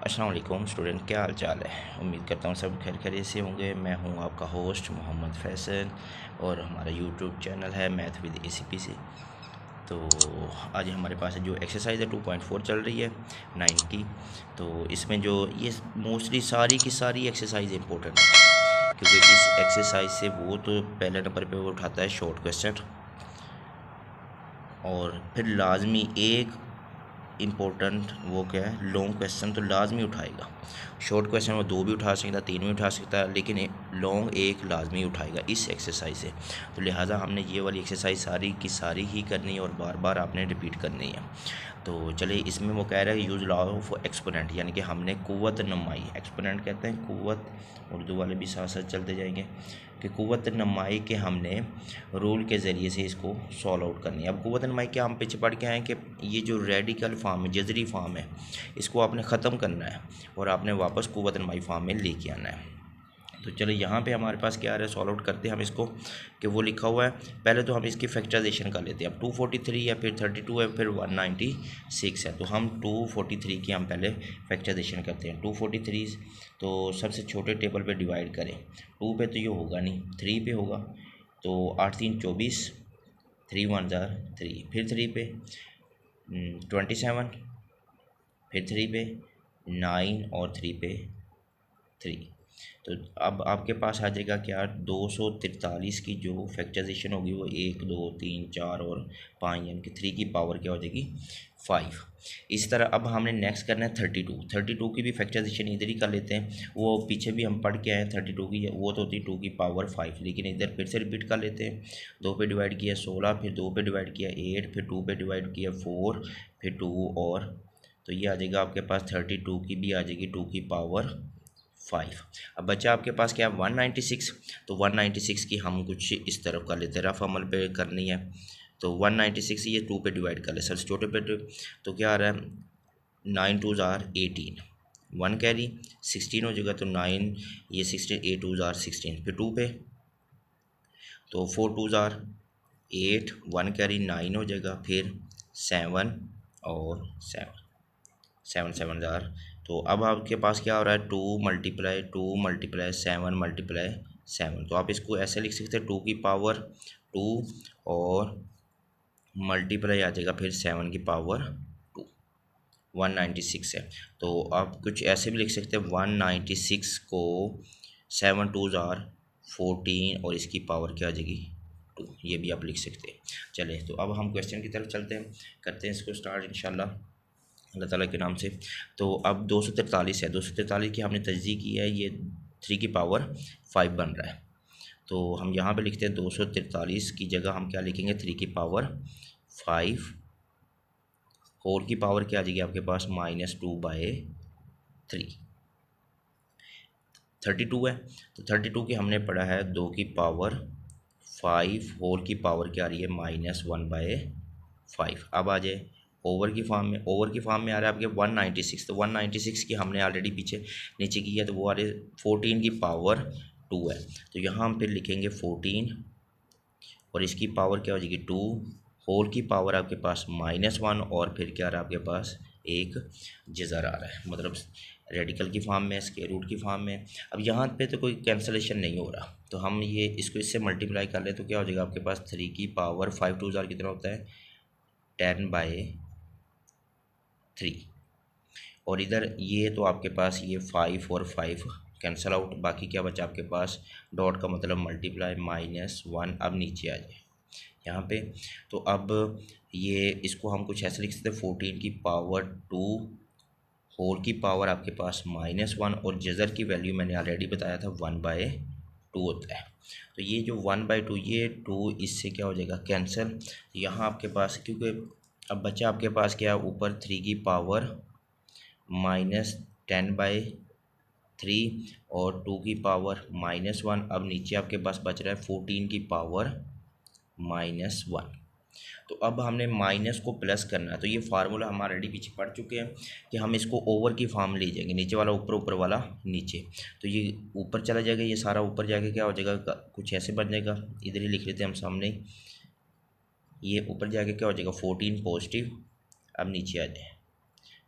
अस्सलाम वालेकुम स्टूडेंट, क्या हाल चाल है। उम्मीद करता हूँ सब खैर खैरियत से होंगे। मैं हूँ आपका होस्ट मोहम्मद फैसल और हमारा यूट्यूब चैनल है मैथ विद ACP से। तो आज हमारे पास जो एक्सरसाइज है 2.4 चल रही है 9 की। तो इसमें जो ये मोस्टली सारी की सारी एक्सरसाइज इंपॉर्टेंट है, क्योंकि इस एक्सरसाइज से वो तो पहले नंबर पे वो उठाता है शॉर्ट क्वेश्चन, और फिर लाजमी एक इम्पोर्टेंट वो क्या है लॉन्ग क्वेश्चन तो लाजमी उठाएगा। शॉर्ट क्वेश्चन वो 2 भी उठा सकता है, 3 भी उठा सकता है, लेकिन लॉन्ग एक लाजमी उठाएगा इस एक्सरसाइज से। तो लिहाजा हमने ये वाली एक्सरसाइज सारी की सारी ही करनी है और बार बार आपने रिपीट करनी है। तो चलिए, इसमें वो कह रहा है यूज़ लॉ ऑफ एक्सपोनेंट, यानी कि हमने कुव्वत नमाई, एक्सपोनेंट कहते हैं कुव्वत, उर्दू वाले भी साथ साथ चलते जाएंगे कि कुव्वत नमाई के हमने रूल के ज़रिए से इसको सॉल्व आउट करनी है। अब कुव्वत नमाई के हम पीछे पढ़ के आए कि ये जो रेडिकल फॉर्म है, जजरी फॉर्म है, इसको आपने ख़त्म करना है और आपने वापस कुव्वत नमाई फॉर्म में लेके आना है। तो चलिए, यहाँ पे हमारे पास क्या आ रहा है, सॉल्व आउट करते हैं हम इसको कि वो लिखा हुआ है। पहले तो हम इसकी फैक्टराइजेशन कर लेते हैं। अब 243 है, फिर 32 है, फिर 196 है। तो हम 243 की हम पहले फैक्टराइजेशन करते हैं। 243 तो सबसे छोटे टेबल पे डिवाइड करें। 2 पे तो ये होगा नहीं, 3 पे होगा। तो 8 3 24, 3 1 जार 3, फिर 3 पे 27, फिर 3 पे 9 और 3 पे 3। तो अब आपके पास आ जाएगा क्या, 243 की जो फैक्टराइजेशन होगी वो 1 2 3 4 और 5, यानी कि 3 की पावर क्या हो जाएगी 5। इस तरह अब हमने नेक्स्ट करना है 32 की भी फैक्टराइजेशन इधर ही कर लेते हैं। वो पीछे भी हम पढ़ के आए हैं 32 की, वो तो होती 2 की पावर 5, लेकिन इधर फिर से रिपीट कर लेते हैं। 2 पे डिवाइड किया 16, फिर 2 पे डिवाइड किया 8, फिर 2 पे डिवाइड किया 4, फिर 2 और, तो ये आ जाएगा आपके पास 32 की भी आ जाएगी 2 की पावर 5। अब बचा आपके पास क्या है 196। तो 196 की हम कुछ इस तरफ कर लेते हैं, रफ अमल पे करनी है। तो 196 ये 2 पे डिवाइड कर ले, सबसे छोटे पे तो क्या आ रहा है 9 2 जार 18, 1 कैरी 16 हो जाएगा। तो 9 ये 16, 8 2 जार 16, फिर 2 पे तो 4 2 जार 8, 1 कैरी 9 हो जाएगा, फिर 7 और 7 7 जार। तो अब आपके पास क्या हो रहा है 2 मल्टीप्लाई 7 मल्टीप्लाई 7। तो आप इसको ऐसे लिख सकते हैं 2 की पावर 2 और मल्टीप्लाई आ जाएगा फिर 7 की पावर 2, 196 है। तो आप कुछ ऐसे भी लिख सकते हैं 196 को 7 2 जार 14 और इसकी पावर क्या आ जाएगी 2, ये भी आप लिख सकते हैं। चले, तो अब हम क्वेश्चन की तरफ चलते हैं, करते हैं इसको स्टार्ट इंशाल्लाह अल्लाह ताला के नाम से। तो अब 243 है, 243 की हमने तजदीद की है, ये 3 की पावर 5 बन रहा है। तो हम यहाँ पे लिखते हैं 243 की जगह हम क्या लिखेंगे 3 की पावर 5, होल की पावर क्या आ जाएगी आपके पास -2/3। 32 है, तो 32 की हमने पढ़ा है 2 की पावर 5, होल की पावर क्या आ रही है -1/5। अब आ जाए ओवर की फॉर्म में, ओवर की फॉर्म में आ रहा है आपके 196। तो 196 की हमने ऑलरेडी पीछे नीचे की है, तो वो आ रही 14 की पावर 2 है। तो यहाँ हम फिर लिखेंगे 14 और इसकी पावर क्या हो जाएगी 2, होल की पावर आपके पास -1 और फिर क्या आ रहा है आपके पास एक जज़र आ रहा है, मतलब रेडिकल की फॉर्म में, स्क्वायर रूट की फॉर्म में। अब यहाँ पे तो कोई कैंसलेशन नहीं हो रहा, तो हम ये इसको इससे मल्टीप्लाई कर ले तो क्या हो जाएगा आपके पास 3 की पावर 5 2 जार कितना होता है 10/3। और इधर ये तो आपके पास ये 5 और 5 कैंसल आउट, बाकी क्या बचा आपके पास डॉट का मतलब मल्टीप्लाई -1। अब नीचे आ जाए यहाँ पे, तो अब ये इसको हम कुछ ऐसे लिख सकते हैं 14 की पावर 2, होल की पावर आपके पास -1 और जज़र की वैल्यू मैंने ऑलरेडी बताया था 1/2 होता है। तो ये जो 1/2, ये 2 इससे क्या हो जाएगा कैंसिल। यहाँ आपके पास क्योंकि अब बचा आपके पास क्या ऊपर 3 की पावर -10/3 और 2 की पावर -1। अब नीचे आपके पास बच रहा है 14 की पावर -1। तो अब हमने माइनस को प्लस करना है, तो ये फार्मूला हम ऑलरेडी पीछे पढ़ चुके हैं कि हम इसको ओवर की फॉर्म ले जाएंगे, नीचे वाला ऊपर, ऊपर वाला नीचे। तो ये ऊपर चला जाएगा, ये सारा ऊपर जाके क्या हो जाएगा कुछ ऐसे बन जाएगा, इधर ही लिख लेते हैं हम सामने, ये ऊपर जाके क्या हो जाएगा 14 पॉजिटिव। अब नीचे आ जाए,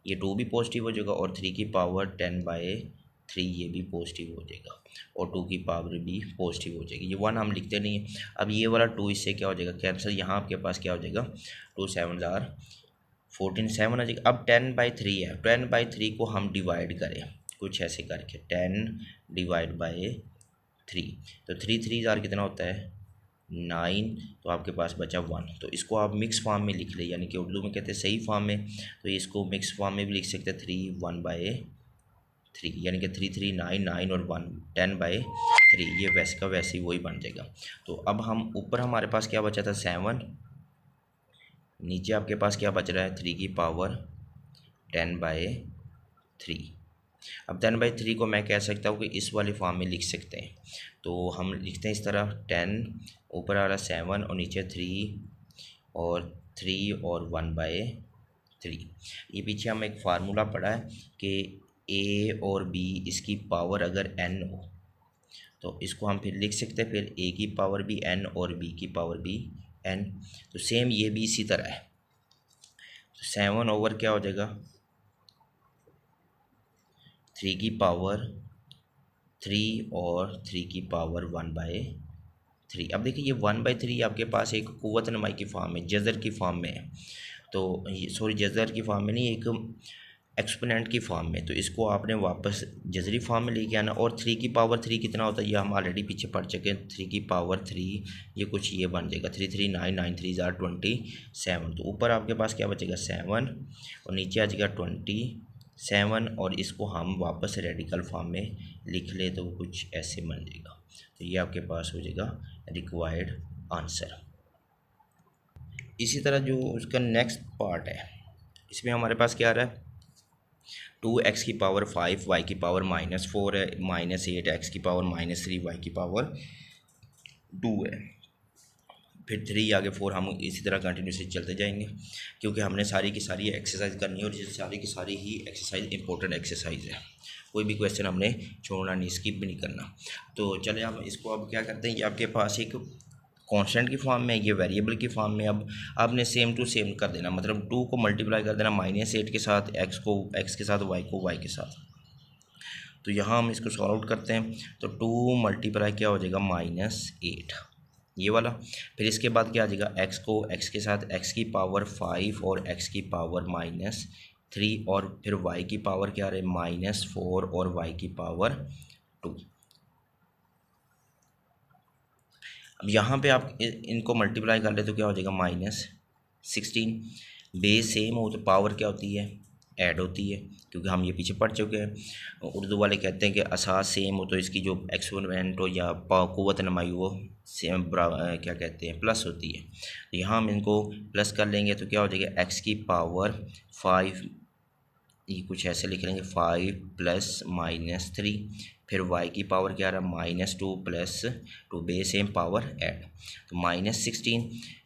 ये 2 भी पॉजिटिव हो जाएगा और 3 की पावर 10/3 ये भी पॉजिटिव हो जाएगा और 2 की पावर भी पॉजिटिव हो जाएगी। ये 1 हम लिखते नहीं है। अब ये वाला 2 इससे क्या हो जाएगा कैंसिल, यहाँ आपके पास क्या हो जाएगा 2 7 14 7 आ जाएगा। अब 10/3 है, 10/3 को हम डिवाइड करें कुछ ऐसे करके 10/3 तो 3 3 कितना होता है 9, तो आपके पास बचा 1। तो इसको आप मिक्स फॉर्म में लिख ले, यानी कि उर्दू में कहते हैं सही फॉर्म में, तो इसको मिक्स फॉर्म में भी लिख सकते हैं 3 1/3, यानी कि 3 3 9 9 और 1 10/3, ये वैसे का वैसे ही वही बन जाएगा। तो अब हम ऊपर हमारे पास क्या बचा था 7, नीचे आपके पास क्या बच रहा है 3 की पावर 10/3। अब 10/3 को मैं कह सकता हूँ कि इस वाले फॉर्म में लिख सकते हैं, तो हम लिखते हैं इस तरह 10 ऊपर आ रहा 7 और नीचे 3 और 1/3। ये पीछे हम एक फार्मूला पढ़ा है कि a और b इसकी पावर अगर n हो तो इसको हम फिर लिख सकते हैं फिर a की पावर भी n और b की पावर भी n। तो सेम ये भी इसी तरह है, तो 7 ओवर क्या हो जाएगा 3 की पावर 3 और 3 की पावर 1/3। अब देखिए ये 1/3 आपके पास एक कुव्वत नमाई की फॉर्म में, जज़र की फॉर्म में है, तो सॉरी जज़र की फॉर्म में नहीं, एक एक्सपोनेंट की फॉर्म में, तो इसको आपने वापस जज़री फॉर्म में लेके आना। और 3 की पावर 3 कितना होता है ये हम ऑलरेडी पीछे पढ़ चुके हैं, 3 की पावर 3 ये कुछ ये बन जाएगा 3 3 9 9 3 27। तो ऊपर आपके पास क्या बचेगा 7 और नीचे आ जाएगा 27 और इसको हम वापस रेडिकल फॉर्म में लिख ले तो कुछ ऐसे बन जाएगा। तो ये आपके पास हो जाएगा रिक्वायर्ड आंसर। इसी तरह जो उसका नेक्स्ट पार्ट है इसमें हमारे पास क्या आ रहा है 2x की पावर 5 y की पावर -4 है, -8 x की पावर -3 y की पावर 2 है, फिर 3 आगे 4, हम इसी तरह कंटिन्यूसली चलते जाएंगे क्योंकि हमने सारी की सारी एक्सरसाइज करनी है और ये सारी की सारी ही एक्सरसाइज इंपॉर्टेंट एक्सरसाइज है, कोई भी क्वेश्चन हमने छोड़ना नहीं, स्किप भी नहीं करना। तो चले हम इसको अब क्या करते हैं, ये आपके पास एक कांस्टेंट की फॉर्म में, ये वेरिएबल की फॉर्म में। अब आपने सेम टू सेम कर देना, मतलब 2 को मल्टीप्लाई कर देना -8 के साथ, x को x के साथ, y को y के साथ। तो यहाँ हम इसको सॉल्व आउट करते हैं तो 2 मल्टीप्लाई क्या हो जाएगा -8 ये वाला, फिर इसके बाद क्या आ जाएगा x को x के साथ x की पावर 5 और x की पावर -3 और फिर y की पावर क्या आ रहा है -4 और y की पावर 2। अब यहाँ पे आप इनको मल्टीप्लाई कर ले तो क्या हो जाएगा -16। बेस सेम हो तो पावर क्या होती है ऐड होती है, क्योंकि हम ये पीछे पढ़ चुके हैं। उर्दू वाले कहते हैं कि असास सेम हो तो इसकी जो एक्सपोनेंट हो या कुव्वत नमाई वो सेम क्या कहते हैं प्लस होती है। तो यहाँ हम इनको प्लस कर लेंगे तो क्या हो जाएगा x की पावर 5, ये कुछ ऐसे लिख लेंगे 5 + -3, फिर y की पावर क्या आ रहा है -2 + 2 बेस सेम पावर ऐड, तो -16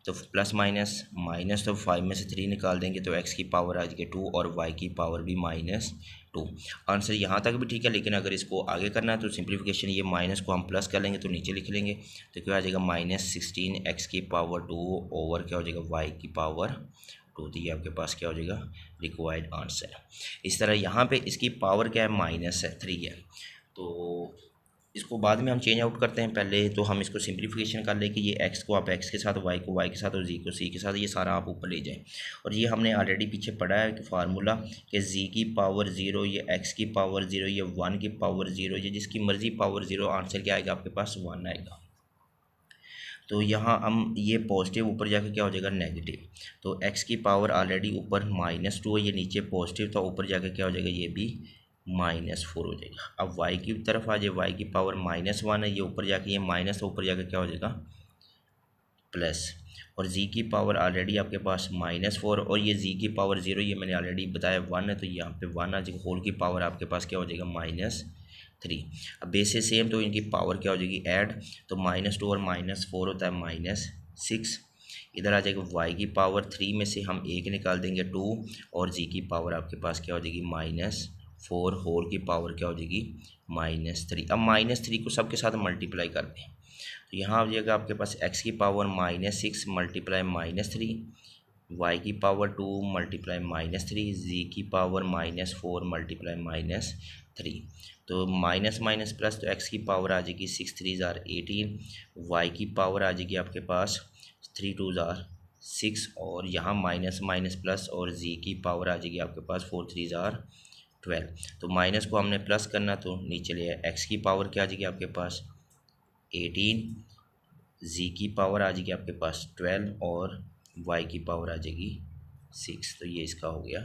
तो प्लस माइनस तो 5 में से 3 निकाल देंगे तो x की पावर आ जाएगी 2 और y की पावर भी -2। आंसर यहाँ तक भी ठीक है, लेकिन अगर इसको आगे करना है तो सिंप्लीफिकेशन ये माइनस को हम प्लस कर लेंगे तो नीचे लिख लेंगे तो क्या आ जाएगा -16 x की पावर 2 ओवर क्या हो जाएगा y की पावर 2। तो ये आपके पास क्या हो जाएगा रिक्वायर्ड आंसर। इस तरह यहाँ पे इसकी पावर क्या है -3 है, तो इसको बाद में हम चेंज आउट करते हैं। पहले तो हम इसको सिंप्लीफिकेशन कर लें कि ये x को आप x के साथ, y को y के साथ और z को c के साथ, ये सारा आप ऊपर ले जाएं। और ये हमने ऑलरेडी पीछे पढ़ा है कि फार्मूला कि z की पावर 0, ये x की पावर 0, ये 1 की पावर 0, ये जिसकी मर्ज़ी पावर 0, आंसर क्या आएगा आपके पास 1 आएगा। तो यहाँ हम ये पॉजिटिव ऊपर जाके क्या हो जाएगा नेगेटिव, तो x की पावर ऑलरेडी ऊपर -2 है, ये नीचे पॉजिटिव था, ऊपर जाके क्या हो जाएगा ये भी -4 हो जाएगा। अब y की तरफ आ जाए, y की पावर -1 है, ये ऊपर जाके ये माइनस, तो ऊपर जाके क्या हो जाएगा प्लस, और z की पावर ऑलरेडी आपके पास -4 और ये z की पावर 0, ये मैंने ऑलरेडी बताया 1 है, तो यहाँ पे 1 आ जाएगा, होल की पावर आपके पास क्या हो जाएगा -3। अब बेस से सेम तो इनकी पावर क्या हो जाएगी ऐड, तो -2 और -4 होता है -6। इधर आ जाएगा y की पावर 3 में से हम 1 निकाल देंगे 2 और z की पावर आपके पास क्या हो जाएगी -4, होल की पावर क्या हो जाएगी -3। अब -3 को सबके साथ मल्टीप्लाई कर दें तो यहाँ आ जाएगा आपके पास x की पावर -6 मल्टीप्लाई -3 वाई की पावर 2 मल्टीप्लाई -3, जी की पावर -4 मल्टीप्लाई -3। तो माइनस माइनस प्लस, तो एक्स की पावर आ जाएगी 6 3 ज़ार 18, वाई की पावर आ जाएगी आपके पास 3 2 ज़ार 6, और यहाँ माइनस माइनस प्लस और जी की पावर आ जाएगी आपके पास 4 3 ज़ार 12। तो माइनस को हमने प्लस करना, तो नीचे ले एक्स की पावर क्या आ जाएगी आपके पास 18, जी की पावर आ जाएगी आपके पास 12 और वाई की पावर आ जाएगी 6। तो ये इसका हो गया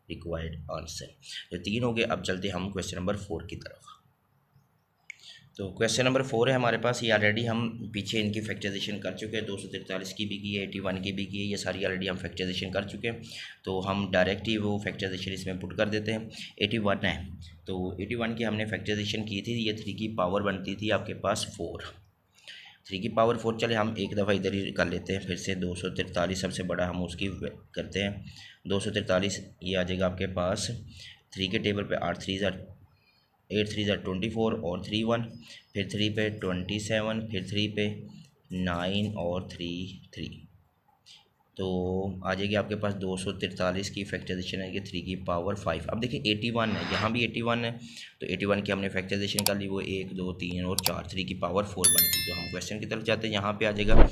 रिक्वायर्ड आंसर। ये 3 हो गए। अब चलते हम क्वेश्चन नंबर 4 की तरफ। तो क्वेश्चन नंबर 4 है हमारे पास, ये ऑलरेडी हम पीछे इनकी फैक्टराइजेशन कर चुके हैं, 243 की भी की है, 81 की भी की है, ये सारी ऑलरेडी हम फैक्टराइजेशन कर चुके हैं। तो हम डायरेक्ट ही वो फैक्टराइजेशन इसमें पुट कर देते हैं। 81 है, तो 81 की हमने फैक्टराइजेशन की थी, ये 3 की पावर बनती थी आपके पास 4, 3 की पावर 4। चले हम एक दफ़ा इधर ही कर लेते हैं फिर से, 243 सबसे बड़ा हम उसकी करते हैं, 243 ये आ जाएगा आपके पास 3 के टेबल पे 8 3 ज़ार 8 3 ज़ार 24 और 3 1, फिर 3 पे 27, फिर 3 पे 9 और 3 3। तो आ जाएगी आपके पास 243 की फैक्टराइजेशन है कि 3 की पावर 5। अब देखिए 81 है, यहाँ भी 81 है, तो 81 की हमने फैक्टराइजेशन कर ली, वो 1 2 3 और 4, 3 की पावर 4 बनती। तो हम क्वेश्चन की तरफ जाते हैं, यहाँ पे आ जाएगा,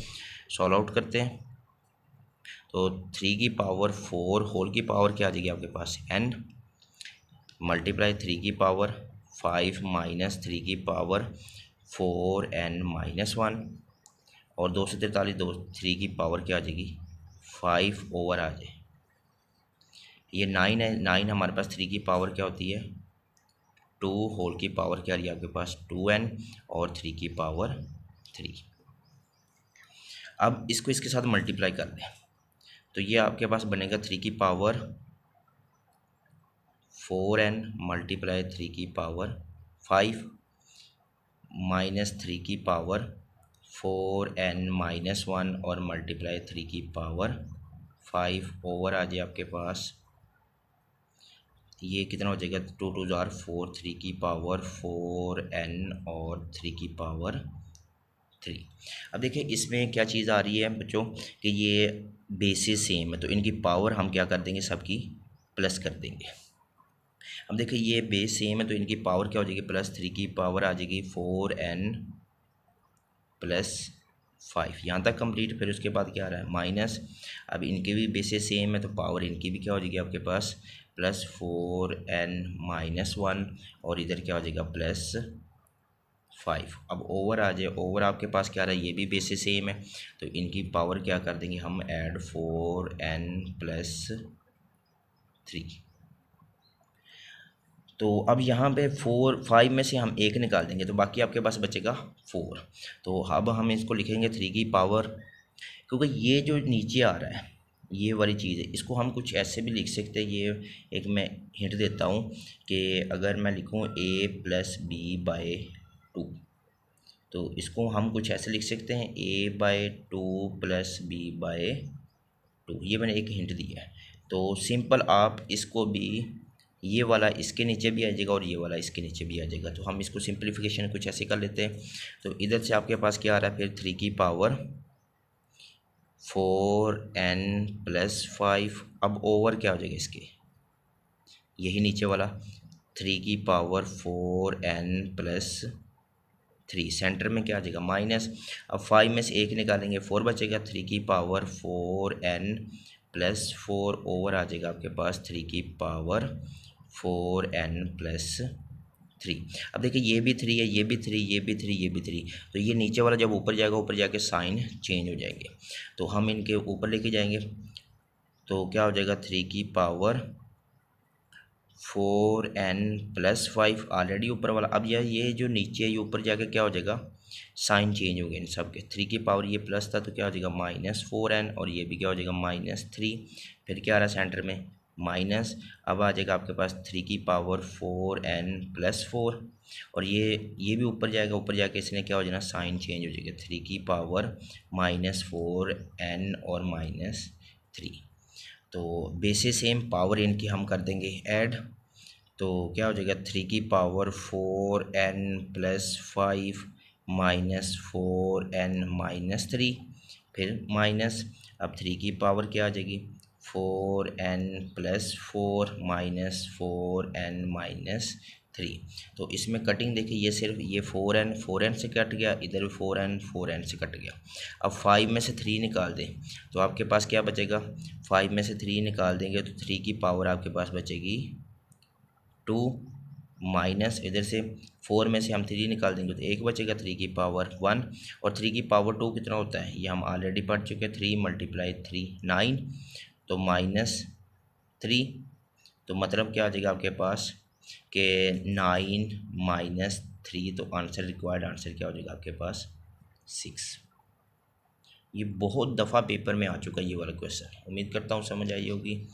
सॉल्व आउट करते हैं। तो 3 की पावर 4 होल की पावर क्या आ जाएगी आपके पास n, मल्टीप्लाई 3 की पावर 5 माइनस 3 की पावर 4n माइनस 1, और 243 3 की पावर क्या आ जाएगी 5 ओवर आ जाए, ये 9 है, 9 हमारे पास 3 की पावर क्या होती है 2, होल की पावर क्या आ रही है आपके पास 2n, और 3 की पावर 3। अब इसको इसके साथ मल्टीप्लाई कर दें, तो ये आपके पास बनेगा 3 की पावर 4n मल्टीप्लाई 3 की पावर 5 माइनस 3 की पावर 4n माइनस 1 और मल्टीप्लाई 3 की पावर 5 ओवर आ जाए आपके पास, ये कितना हो जाएगा 2 2 ज़ार 4, 3 की पावर 4n और 3 की पावर 3। अब देखिए इसमें क्या चीज़ आ रही है बच्चों कि ये बेसिस सेम है, तो इनकी पावर हम क्या कर देंगे सबकी प्लस कर देंगे। अब देखिए ये बेस सेम है, तो इनकी पावर क्या हो जाएगी प्लस 3 की पावर आ जाएगी 4n प्लस 5, यहाँ तक कंप्लीट। फिर उसके बाद क्या आ रहा है माइनस, अब इनके भी बेसिस सेम है, तो पावर इनकी भी क्या हो जाएगी आपके पास प्लस 4n माइनस 1, और इधर क्या हो जाएगा प्लस 5। अब ओवर आ जाए, ओवर आपके पास क्या आ रहा है, ये भी बेसिस सेम है, तो इनकी पावर क्या कर देंगे हम ऐड 4n प्लस 3। तो अब यहाँ पे 4 5 में से हम एक निकाल देंगे, तो बाकी आपके पास बचेगा 4। तो अब हम इसको लिखेंगे 3 की पावर, क्योंकि ये जो नीचे आ रहा है ये वाली चीज़ है, इसको हम कुछ ऐसे भी लिख सकते हैं। ये एक मैं हिंट देता हूँ कि अगर मैं लिखूँ a प्लस बी बाय 2, तो इसको हम कुछ ऐसे लिख सकते हैं a by 2 plus B by 2। ये मैंने एक हिंट दिया है, तो सिंपल आप इसको भी, ये वाला इसके नीचे भी आ जाएगा और ये वाला इसके नीचे भी आ जाएगा, तो हम इसको सिंप्लीफिकेशन कुछ ऐसे कर लेते हैं। तो इधर से आपके पास क्या आ रहा है फिर 3 की पावर 4n प्लस 5, अब ओवर क्या हो जाएगा इसके, यही नीचे वाला 3 की पावर 4n प्लस 3, सेंटर में क्या आ जाएगा माइनस। अब 5 में से एक निकालेंगे 4 बचेगा, 3 की पावर 4n प्लस 4 ओवर आ जाएगा आपके पास 3 की पावर 4n प्लस 3। अब देखिए ये भी 3 है, ये भी 3, ये भी 3, ये भी 3, तो ये नीचे वाला जब ऊपर जाएगा ऊपर जाके साइन चेंज हो जाएंगे, तो हम इनके ऊपर लेके जाएंगे, तो क्या हो जाएगा 3 की पावर 4n प्लस 5 ऑलरेडी ऊपर वाला। अब ये जो नीचे है ये ऊपर जाके क्या हो जाएगा साइन चेंज हो गया इन सब के, 3 की पावर ये प्लस था तो क्या हो जाएगा -4n, और ये भी क्या हो जाएगा -3, फिर क्या आ रहा है सेंटर में माइनस। अब आ जाएगा आपके पास 3 की पावर 4n प्लस 4, और ये भी ऊपर जाएगा, ऊपर जाके इसने क्या हो जाना साइन चेंज हो जाएगा 3 की पावर -4n और -3। तो बेसिस सेम, पावर इनकी हम कर देंगे ऐड, तो क्या हो जाएगा 3 की पावर 4n प्लस 5 -4n -3, फिर माइनस। अब 3 की पावर क्या आ जाएगी 4n+4 -4n-3। तो इसमें कटिंग देखिए, ये सिर्फ ये 4n से कट गया, इधर भी 4n से कट गया। अब 5 में से 3 निकाल दें तो आपके पास क्या बचेगा, 5 में से 3 निकाल देंगे तो 3 की पावर आपके पास बचेगी 2, माइनस इधर से 4 में से हम 3 निकाल देंगे तो एक बचेगा, 3 की पावर 1, और 3 की पावर 2 कितना होता है ये हम ऑलरेडी पढ़ चुके हैं, 3 × 3 9, तो -3। तो मतलब क्या आ जाएगा आपके पास कि 9 - 3, तो आंसर रिक्वायर्ड आंसर क्या हो जाएगा आपके पास 6। ये बहुत दफ़ा पेपर में आ चुका है ये वाला क्वेश्चन, उम्मीद करता हूँ समझ आई होगी।